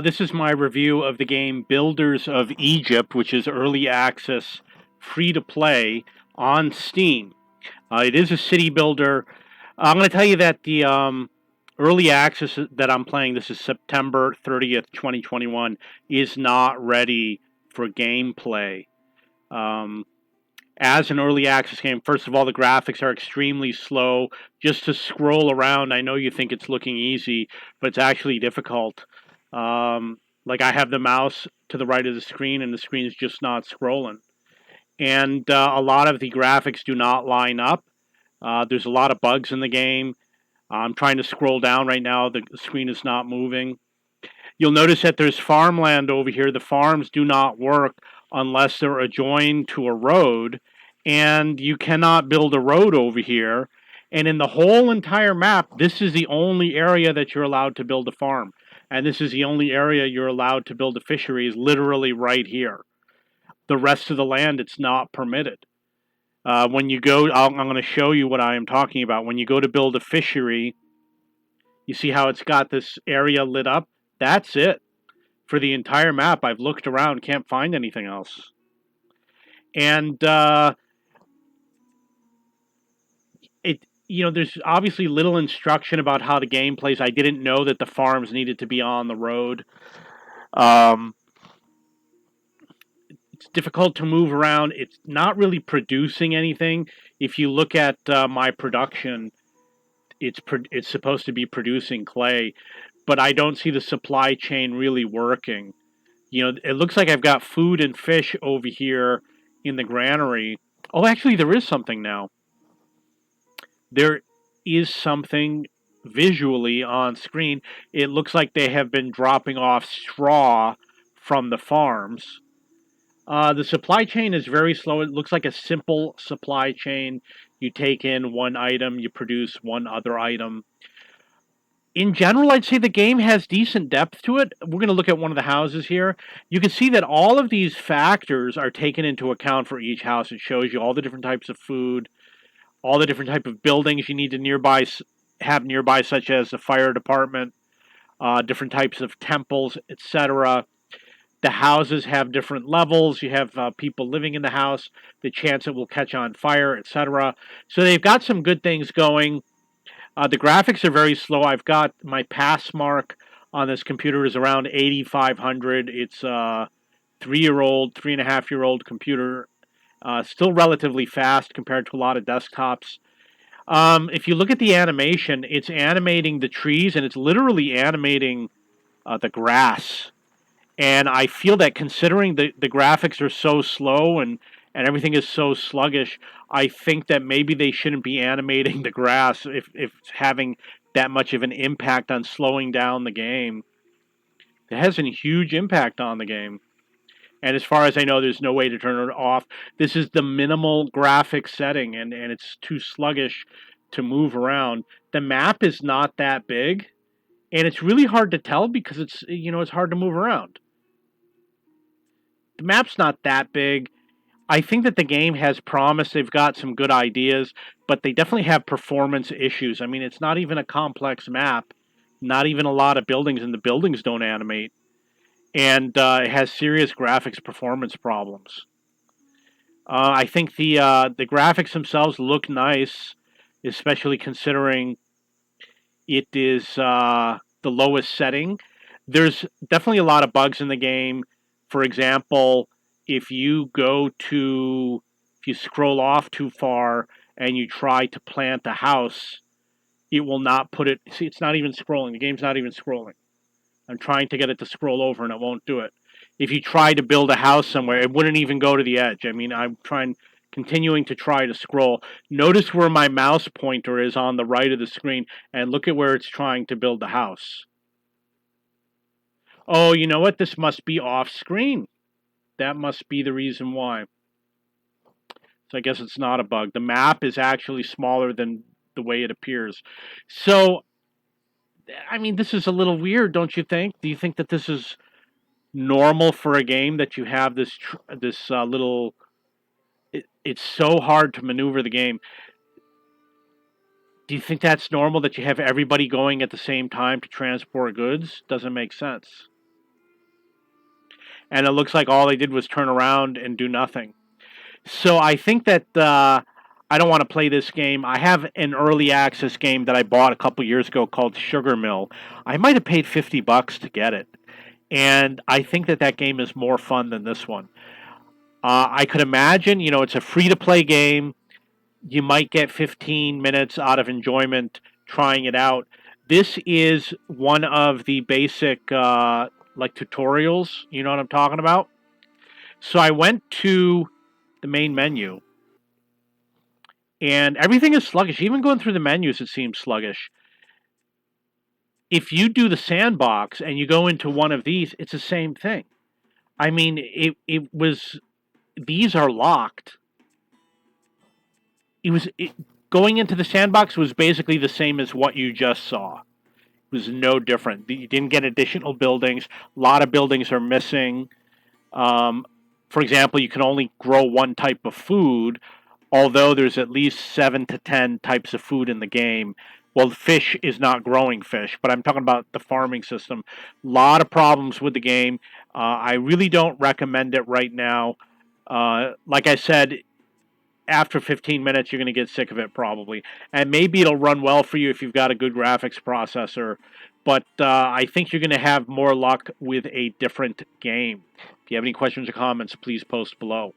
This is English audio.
This is my review of the game Builders of Egypt, which is early access, free to play on Steam. It is a city builder. I'm going to tell you that the early access that I'm playing, this is September 30th, 2021, is not ready for gameplay. Um, as an early access game, first of all, the graphics are extremely slow. Just to scroll around, I know you think it's looking easy, but it's actually difficult. Like I have the mouse to the right of the screen, and the screen is just not scrolling. And a lot of the graphics do not line up. There's a lot of bugs in the game. I'm trying to scroll down right now. The screen is not moving. You'll notice that there's farmland over here. The farms do not work unless they're adjoined to a road, and you cannot build a road over here. And in the whole entire map, this is the only area that you're allowed to build a farm. And this is the only area you're allowed to build a fishery, is literally right here. The rest of the land, it's not permitted. When you go, I'm going to show you what I am talking about. When you go to build a fishery, you see how it's got this area lit up? That's it. For the entire map, I've looked around, can't find anything else. And there's obviously little instruction about how the game plays. I didn't know that the farms needed to be on the road. Um, it's difficult to move around. It's not really producing anything. If you look at my production, it's supposed to be producing clay, but I don't see the supply chain really working. It looks like I've got food and fish over here in the granary. Oh, actually, there is something now. There is something visually on screen. It looks like they have been dropping off straw from the farms. The supply chain is very slow. It looks like a simple supply chain. You take in one item, you produce one other item. In general, I'd say the game has decent depth to it. We're going to look at one of the houses here. You can see that all of these factors are taken into account for each house. It shows you all the different types of food, all the different type of buildings you need to have nearby, such as the fire department, different types of temples, etc. The houses have different levels. You have people living in the house, the chance it will catch on fire, etc. So they've got some good things going. The graphics are very slow. I've got my pass mark on this computer is around 8,500. It's a 3-year-old, 3.5-year-old computer. Still relatively fast compared to a lot of desktops. If you look at the animation, it's animating the trees and it's literally animating the grass. And I feel that considering the graphics are so slow and everything is so sluggish, I think that maybe they shouldn't be animating the grass if it's having that much of an impact on slowing down the game. It has a huge impact on the game. And as far as I know, there's no way to turn it off. This is the minimal graphic setting, and it's too sluggish to move around. The map is not that big, and it's really hard to tell because it's hard to move around. The map's not that big. I think that the game has promise. They've got some good ideas, but they definitely have performance issues. I mean, it's not even a complex map, not even a lot of buildings, and the buildings don't animate. And it has serious graphics performance problems. I think the graphics themselves look nice, especially considering it is the lowest setting. There's definitely a lot of bugs in the game. For example, if you scroll off too far and you try to plant a house, it will not put it. See, it's not even scrolling. The game's not even scrolling. I'm trying to get it to scroll over and it won't do it. If you try to build a house somewhere, it wouldn't even go to the edge. I mean, continuing to try to scroll. Notice where my mouse pointer is on the right of the screen and look at where it's trying to build the house. Oh, you know what? This must be off screen. That must be the reason why. So I guess it's not a bug. The map is actually smaller than the way it appears. So, I mean, this is a little weird, don't you think? Do you think that this is normal for a game that you have this little? It's so hard to maneuver the game. Do you think that's normal that you have everybody going at the same time to transport goods? Doesn't make sense. and it looks like all they did was turn around and do nothing. So I think that I don't want to play this game. I have an early access game that I bought a couple years ago called Sugar Mill. I might have paid $50 to get it, and I think that that game is more fun than this one. I could imagine, it's a free to play game. You might get 15 minutes out of enjoyment trying it out. This is one of the basic like tutorials. You know what I'm talking about? So I went to the main menu, and everything is sluggish. Even going through the menus, it seems sluggish. If you do the sandbox and you go into one of these, it's the same thing. I mean, it was these are locked. Going into the sandbox was basically the same as what you just saw. It was no different. You didn't get additional buildings. A lot of buildings are missing. Um, for example, you can only grow one type of food, although there's at least 7 to 10 types of food in the game. Well, fish is not growing fish, but I'm talking about the farming system. A lot of problems with the game. I really don't recommend it right now. Like I said, after 15 minutes, you're going to get sick of it probably. And maybe it'll run well for you if you've got a good graphics processor. But I think you're going to have more luck with a different game. If you have any questions or comments, please post below.